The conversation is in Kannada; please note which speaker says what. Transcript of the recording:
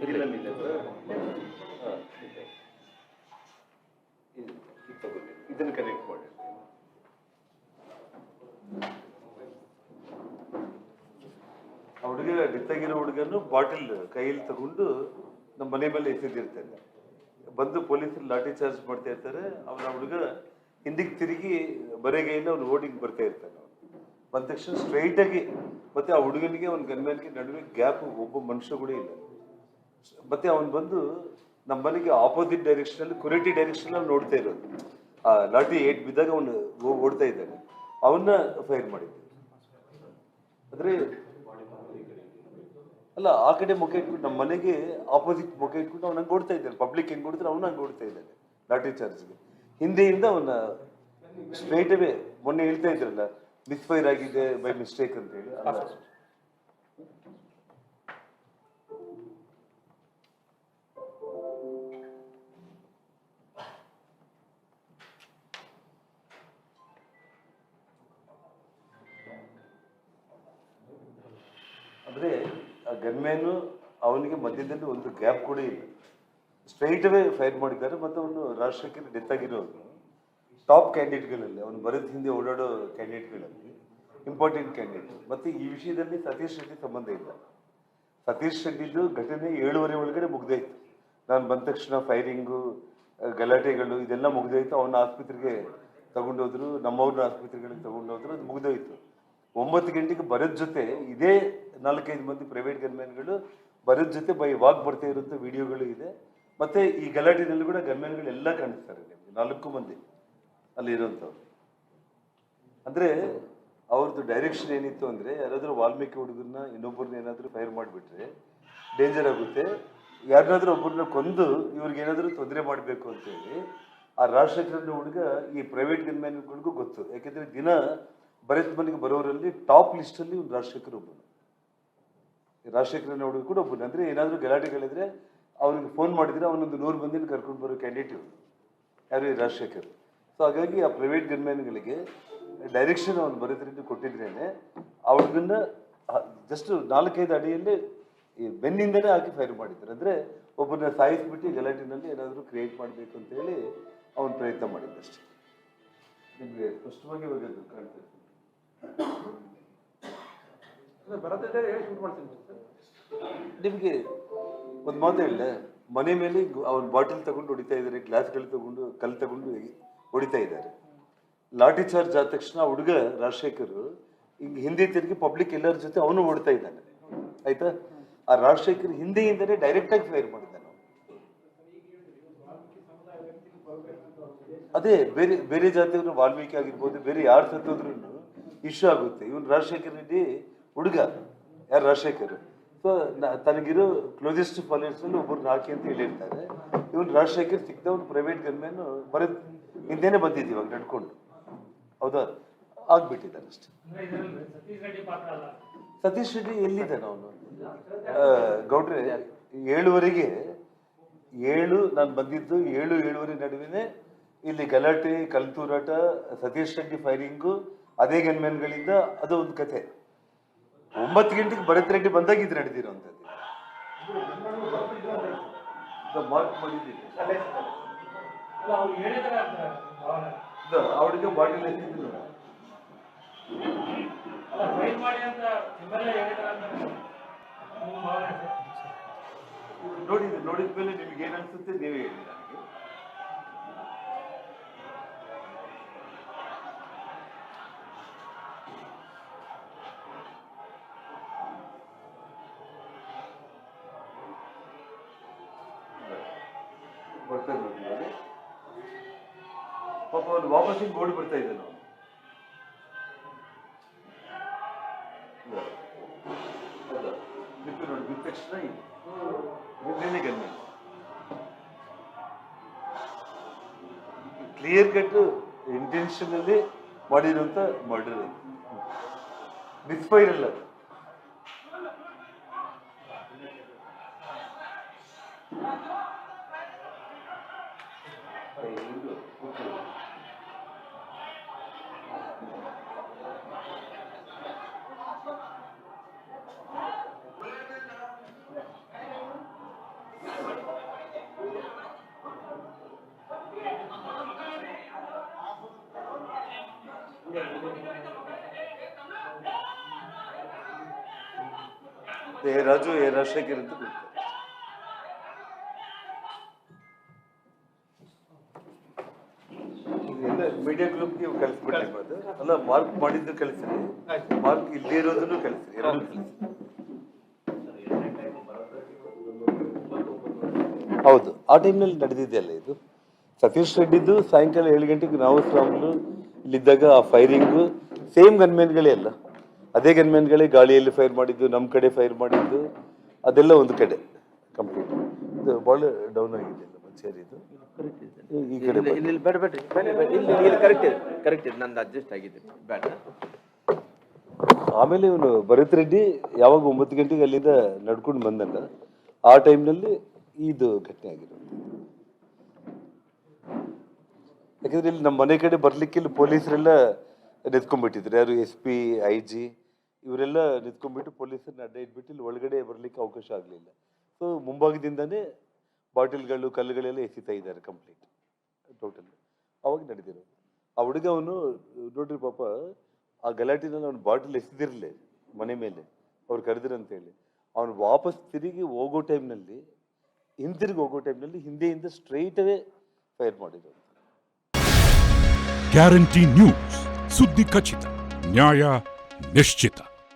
Speaker 1: ಇದನ್ನು ಕನೆಕ್ಟ್ ಮಾಡಿ. ಆ ಹುಡುಗ ಡೆತ್ತಾಗಿರೋ ಹುಡುಗನು ಬಾಟಲ್ ಕೈಯಲ್ಲಿ ತಗೊಂಡು ನಮ್ಮ ಮನೆ ಮೇಲೆ ಎಸೆದಿರ್ತಾನೆ. ಬಂದು ಪೊಲೀಸರು ಲಾಠಿ ಚಾರ್ಜ್ ಮಾಡ್ತಾ ಇರ್ತಾರೆ. ಅವನ ಹುಡುಗ ಹಿಂದಿಗೆ ತಿರುಗಿ ಬರೆಗೈಯಿಂದ ಅವ್ನು ಓಡಿಗೆ ಬರ್ತಾ ಇರ್ತಾನೆ. ಬಂದ ತಕ್ಷಣ ಸ್ಟ್ರೈಟ್ ಆಗಿ ಮತ್ತೆ ಆ ಹುಡುಗನಿಗೆ ಅವ್ನ ಗನ್ಮ್ಯಾನ್ಗೆ ನಡುವೆ ಗ್ಯಾಪ್ ಒಬ್ಬ ಮನುಷ್ಯ ಕೂಡ ಇಲ್ಲ. ಮತ್ತೆ ಅವನು ಬಂದು ನಮ್ಮ ಮನೆಗೆ ಆಪೋಸಿಟ್ ಡೈರೆಕ್ಷನ್ ಅಲ್ಲಿ ಕುರೆಟಿ ಡೈರೆಕ್ಷನ್ ಅಲ್ಲಿ ನೋಡ್ತಾ ಇರೋದು. ಆ ಲಾಠಿ ಏಟ್ ಬಿದ್ದಾಗ ಅವನು ಓಡ್ತಾ ಇದ್ದಾನೆ. ಅವನ್ನ ಫೈರ್ ಮಾಡಿದ್ದೆ. ಅಂದ್ರೆ ಅಲ್ಲ, ಆ ಕಡೆ ಮುಖ ಇಟ್ಕೊಂಡು ನಮ್ಮ ಮನೆಗೆ ಆಪೋಸಿಟ್ ಮುಖ ಇಟ್ಕೊಂಡು ಅವ್ನು ಹಂಗೆ ಓಡ್ತಾ ಇದ್ದಾನೆ. ಪಬ್ಲಿಕ್ ಹೆಂಗ್ ಓಡಿದ್ರೆ ಅವನು ಹಂಗೆ ಓಡ್ತಾ ಇದ್ದಾನೆ ಲಾಠಿ ಚಾರ್ಜ್ಗೆ. ಹಿಂದೆಯಿಂದ ಅವನ ಸ್ಟ್ರೈಟ್ ಅವೇ ಮೊನ್ನೆ ಹೇಳ್ತಾ ಇದ್ರಲ್ಲ ಮಿಸ್ಫೈರ್ ಆಗಿದೆ ಬೈ ಮಿಸ್ಟೇಕ್ ಅಂತ ಹೇಳಿ. ಅಂದ್ರೆ ಆ ಗನ್ಮ್ಯಾನು ಅವನಿಗೆ ಮಧ್ಯದಲ್ಲಿ ಒಂದು ಗ್ಯಾಪ್ ಕೂಡ ಇಲ್ಲ. ಸ್ಟ್ರೈಟ್ ಅವೇ ಫೈರ್ ಮಾಡಿದ್ದಾರೆ. ಮತ್ತು ಅವನು ರಾಷ್ಟ್ರಕ್ಕೆ ಡೆತ್ ಆಗಿರೋದು ಟಾಪ್ ಕ್ಯಾಂಡಿಡೇಟ್ಗಳಲ್ಲಿ, ಅವನು ಬರೋದ್ ಹಿಂದೆ ಓಡಾಡೋ ಕ್ಯಾಂಡಿಡೇಟ್ಗಳಲ್ಲಿ ಇಂಪಾರ್ಟೆಂಟ್ ಕ್ಯಾಂಡಿಡೇಟ್. ಮತ್ತು ಈ ವಿಷಯದಲ್ಲಿ ಸತೀಶ್ ರೆಡ್ಡಿ ಸಂಬಂಧ ಇಲ್ಲ. ಸತೀಶ್ ರೆಡ್ಡಿದು ಘಟನೆ 7:30 ಒಳಗಡೆ ಮುಗ್ದೋಯ್ತು. ನಾನು ಬಂದ ತಕ್ಷಣ ಫೈರಿಂಗು, ಗಲಾಟೆಗಳು ಇದೆಲ್ಲ ಮುಗ್ದೋಯ್ತು. ಅವನ ಆಸ್ಪತ್ರೆಗೆ ತಗೊಂಡೋದ್ರು, ನಮ್ಮವ್ರನ್ನ ಆಸ್ಪತ್ರೆಗಳಿಗೆ ತಗೊಂಡೋದ್ರು, ಅದು ಮುಗ್ದೋಯ್ತು. 9 ಗಂಟೆಗೆ ಬರೋದ್ ಜೊತೆ ಇದೇ 4-5 ಮಂದಿ ಪ್ರೈವೇಟ್ ಗನ್ಮ್ಯಾನ್ಗಳು ಬರೋದ್ ಜೊತೆ ಬೈ ವಾಕ್ ಬರ್ತಾ ಇರುವಂಥ ವಿಡಿಯೋಗಳು ಇದೆ. ಮತ್ತೆ ಈ ಗಲಾಟೆನಲ್ಲಿ ಕೂಡ ಗನ್ಮ್ಯಾನ್ಗಳು ಎಲ್ಲ ಕಾಣಿಸ್ತಾರೆ ನಿಮಗೆ, 4 ಮಂದಿ ಅಲ್ಲಿ ಇರುವಂಥವ್ರು. ಅಂದ್ರೆ ಅವ್ರದ್ದು ಡೈರೆಕ್ಷನ್ ಏನಿತ್ತು ಅಂದ್ರೆ, ಯಾರಾದ್ರೂ ವಾಲ್ಮೀಕಿ ಹುಡುಗರನ್ನ ಇನ್ನೊಬ್ಬರನ್ನ ಏನಾದರೂ ಫೈರ್ ಮಾಡಿಬಿಟ್ರೆ ಡೇಂಜರ್ ಆಗುತ್ತೆ, ಯಾರನ್ನಾದ್ರೂ ಒಬ್ಬರನ್ನ ಕೊಂದು ಇವ್ರಿಗೆ ಏನಾದರೂ ತೊಂದರೆ ಮಾಡಬೇಕು ಅಂತೇಳಿ ಆ ರಾಜಶೇಖರನ ಹುಡುಗ ಈ ಪ್ರೈವೇಟ್ ಗನ್ಮ್ಯಾನ್ಗಳಿಗೂ ಗೊತ್ತು. ಯಾಕೆಂದ್ರೆ ದಿನ ಭರತ್ ಮನೆಗೆ ಬರೋರಲ್ಲಿ ಟಾಪ್ ಲಿಸ್ಟಲ್ಲಿ ಒಂದು ರಾಜಶೇಖರ್ ಒಬ್ಬನು, ರಾಜಶೇಖರನ ಹುಡುಗ ಕೂಡ ಒಬ್ಬನು. ಅಂದ್ರೆ ಏನಾದರೂ ಗಲಾಟೆಗಳಿದ್ರೆ ಅವ್ನಿಗೆ ಫೋನ್ ಮಾಡಿದ್ರೆ ಅವನೊಂದು 100 ಮಂದಿನ ಕರ್ಕೊಂಡು ಬರೋ ಕ್ಯಾಂಡಿಡೇಟ್ ಇವರು, ಯಾರು ಈ ರಾಜಶೇಖರ್. ಸೊ ಹಾಗಾಗಿ ಆ ಪ್ರೈವೇಟ್ ಗನ್ಮ್ಯಾನ್ಗಳಿಗೆ ಡೈರೆಕ್ಷನ್ ಅವನು ಭರತ್ರೆಡ್ಡಿ ಕೊಟ್ಟಿದ್ರೇನೆ ಆ ಹುಡುಗನ್ನ ಜಸ್ಟ್ 4-5 ಅಡಿಯಲ್ಲೇ ಈ ಬೆನ್ನಿಂದನೇ ಹಾಕಿ ಫೈರ್ ಮಾಡಿದ್ದಾರೆ. ಅಂದ್ರೆ ಒಬ್ಬರನ್ನ ಸಾಯಿಸ್ಬಿಟ್ಟು ಗಲಾಟೆನಲ್ಲಿ ಏನಾದರೂ ಕ್ರಿಯೇಟ್ ಮಾಡಬೇಕು ಅಂತ ಹೇಳಿ ಅವನು ಪ್ರಯತ್ನ ಮಾಡಿದ್ದಷ್ಟೇ. ನಿಮಗೆ ಸ್ಪಷ್ಟವಾಗಿ ಹೋಗೋದು ಕಾಣ್ತದೆ. ನಿಮ್ಗೆ ಒಂದು ಮಾತು ಹೇಳಿದೆ, ಮನೆ ಮೇಲೆ ಅವ್ನ ಬಾಟಲ್ ತಗೊಂಡು ಹೊಡಿತಾ ಇದ್ದಾರೆ, ಗ್ಲಾಸ್ಗಳು ತಗೊಂಡು ಕಲ್ಲು ತಗೊಂಡು ಹೊಡಿತಾ ಇದ್ದಾರೆ. ಲಾಠಿ ಚಾರ್ಜ್ ಆದ ತಕ್ಷಣ ಹುಡುಗ ರಾಜಶೇಖರ್ ಹಿಂಗೆ ಹಿಂದೆ ತಿರುಗಿ ಪಬ್ಲಿಕ್ ಎಲ್ಲರ ಜೊತೆ ಅವನು ಓಡ್ತಾ ಇದ್ದಾನೆ. ಆಯ್ತಾ, ಆ ರಾಜಶೇಖರ್ ಹಿಂದೆಯಿಂದನೇ ಡೈರೆಕ್ಟ್ ಆಗಿ ಫೈರ್ ಮಾಡಿದ್ದಾನೆ. ಅದೇ ಬೇರೆ ಬೇರೆ ಜಾತಿಯವರು ವಾಲ್ಮೀಕಿ ಆಗಿರ್ಬೋದು, ಬೇರೆ ಯಾರು ಸತ್ತೋದ್ರೂ ಇಶ್ಯೂ ಆಗುತ್ತೆ. ಇವನು ರಾಜಶೇಖರ್ ರೆಡ್ಡಿ ಹುಡುಗ, ಯಾರು ರಾಜಶೇಖರ್. ಸೊ ತನಗಿರೋ ಕ್ಲೋಸೆಸ್ಟ್ ಫಾಲೋವರ್ಸ್ ಅಲ್ಲಿ ಒಬ್ಬರನ್ನ ಹಾಕಿ ಅಂತ ಹೇಳಿರ್ತಾರೆ. ಇವನು ರಾಜಶೇಖರ್ ಸಿಕ್ತವ್ನು ಪ್ರೈವೇಟ್ ಗನ್ಮ್ಯಾನ್ ಬರೋದ್ ಹಿಂದೆನೆ ಬಂದಿದ್ದು ಇವಾಗ ನಡ್ಕೊಂಡು. ಹೌದಾ, ಆಗ್ಬಿಟ್ಟಿದ್ದಾನೆ ಅಷ್ಟೇ. ಸತೀಶ್ ರೆಡ್ಡಿ ಎಲ್ಲಿದ್ದಾನೆ ಅವನು? ಗೌಡ್ರೆ 7:30ಗೆ ನಾನು ಬಂದಿದ್ದು 7-7:30 ನಡುವೆ ಇಲ್ಲಿ ಗಲಾಟೆ, ಕಲ್ತೂರಾಟ, ಸತೀಶ್ ರೆಡ್ಡಿ ಫೈರಿಂಗು, ಅದೇ ಗನ್ಮ್ಯಾನ್ಗಳಿಂದ ಅದು ಒಂದು ಕತೆ. 9 ಗಂಟೆಗೆ ಭರತ್ ರೆಡ್ಡಿ ಬಂದಾಗ ಇದು ನಡೆದಿರೋಂಥದ್ದು. ಮಾರ್ಕ್ ಮಾಡಿದ್ದೀನಿ. ಅವಳಿಗೆ ಬಾಟಲ್ ಎತ್ತಿದ್ರು ನೋಡಿದ್ಮೇಲೆ ನಿಮ್ಗೆ ಏನ್ ಅನ್ಸುತ್ತೆ ನೀವೇ ಹೇಳಿ ನನಗೆ. ಬರ್ತಾ ನೋಡಿ ಪಾಪ ಅವ್ನು ವಾಪಸ್ ಹಿಂಗೆ ಓಡಿ ಬರ್ತಾ ಇದ್ದ. ನಾವು ಬಿತ್ತು ನೋಡಿ, ಬಿದ್ದ ತಕ್ಷಣ ಹಿಂದೆನೆ ಗನ್ನಿ ಕ್ಲಿಯರ್ ಕಟ್ ಇಂಟೆನ್ಷನಲ್ಲಿ ಮಾಡಿರುವಂತ ಮರ್ಡರ್, ಮಿಸ್ಫೈರ್ ಅಲ್ಲ. ಎ ರಾಜು ಎ ರಾಜಶೇಖರ್ ಅಂತ ಬಿಡ್ತಾರೆ. ಇದೆಲ್ಲ ಮೀಡಿಯಾ ಗ್ರೂಪ್ಗೆ ಕಳಿಸ್ಬಿಟ್ಟಿ ಅದು ಅಲ್ಲ, ಮಾರ್ಕ್ ಮಾಡಿದ್ದು ಕಳಿಸ್ರಿ, ಮಾರ್ಕ್ ಇಲ್ಲದೇ ಇರೋದನ್ನು ಕಳಿಸ್ರಿ, ಎರಡು ಕಳಿಸ್ರಿ. ಹೌದು, ಆ ಟೈಮ್ನಲ್ಲಿ ನಡೆದಿದೆಯಲ್ಲ ಇದು. ಸತೀಶ್ ರೆಡ್ಡಿದ್ದು ಸಾಯಂಕಾಲ 7 ಗಂಟೆಗೆ ನಾವು ಶ್ರಾಮ್ಲು ಇಲ್ಲಿದ್ದಾಗ ಆ ಫೈರಿಂಗು ಸೇಮ್ ಗನ್ಮ್ಯಾನ್ಗಳೇ ಅಲ್ಲ, ಅದೇ ಗನ್ಮ್ಯಾನ್ಗಳೇ ಗಾಳಿಯಲ್ಲಿ ಫೈರ್ ಮಾಡಿದ್ದು, ನಮ್ಮ ಕಡೆ ಫೈರ್ ಮಾಡಿದ್ದು, ಅದೆಲ್ಲ ಒಂದು ಕಡೆ ಕಂಪ್ಲೀಟ್. ಇದು ಭಾಳ ಡೌನ್ ಆಗಿದೆ ಅಲ್ಲ ಮಚ್ಚೇರಿದು, ಈ ಕಡೆ
Speaker 2: ಕರೆಕ್ಟ್ ಇದೆ, ನಂದು ಅಡ್ಜಸ್ಟ್ ಆಗಿದೆ ಬೇಡ.
Speaker 1: ಆಮೇಲೆ ಇವನು ಭರತ್ ರೆಡ್ಡಿ ಯಾವಾಗ 9 ಗಂಟೆಗೆ ಅಲ್ಲಿಂದ ನಡ್ಕೊಂಡು ಬಂದಲ್ಲ, ಆ ಟೈಮ್ನಲ್ಲಿ ಇದು ಘಟನೆ ಆಗಿರೋದು. ಯಾಕಂದ್ರೆ ಇಲ್ಲಿ ನಮ್ಮ ಮನೆ ಕಡೆ ಬರ್ಲಿಕ್ಕೆ ಇಲ್ಲಿ ಪೊಲೀಸರೆಲ್ಲ ನಿಂತ್ಕೊಂಡ್ಬಿಟ್ಟಿದ್ರು, ಯಾರು SP IG ಇವರೆಲ್ಲ ನಿಂತ್ಕೊಂಡ್ಬಿಟ್ಟು ಪೊಲೀಸರನ್ನ ಅಡ್ಡ ಇಟ್ಬಿಟ್ಟು ಇಲ್ಲಿ ಒಳಗಡೆ ಬರ್ಲಿಕ್ಕೆ ಅವಕಾಶ ಆಗಲಿಲ್ಲ. ಸೊ ಮುಂಭಾಗದಿಂದನೇ ಬಾಟಿಲ್ಗಳು ಕಲ್ಲುಗಳೆಲ್ಲ ಎಸಿತಾ ಇದ್ದಾರೆ ಕಂಪ್ಲೀಟ್ ಟೋಟಲ್. ಅವಾಗ ನಡೆದಿರೋದು. ಆ ಹುಡುಗ ಅವನು ನೋಡ್ರಿ ಪಾಪ, ಆ ಗಲಾಟಿನಲ್ಲಿ ಅವ್ನು ಬಾಟಿಲ್ ಎಸೆದಿರಲಿ ಮನೆ ಮೇಲೆ ಅವ್ರು ಕರೆದ್ರಂತೇಳಿ, ಅವನು ವಾಪಸ್ ತಿರುಗಿ ಹೋಗೋ ಟೈಮ್ನಲ್ಲಿ, ಹಿಂದಿರುಗಿ ಹೋಗೋ ಟೈಮ್ನಲ್ಲಿ ಹಿಂದೆಯಿಂದ ಸ್ಟ್ರೈಟ್ ಅವೇ ಫೈರ್ ಮಾಡಿದ್ರು.
Speaker 3: ಗ್ಯಾರಂಟಿ ನ್ಯೂಸ್, ಸುದ್ದಿ ಖಚಿತ, ನ್ಯಾಯ ನಿಶ್ಚಿತ.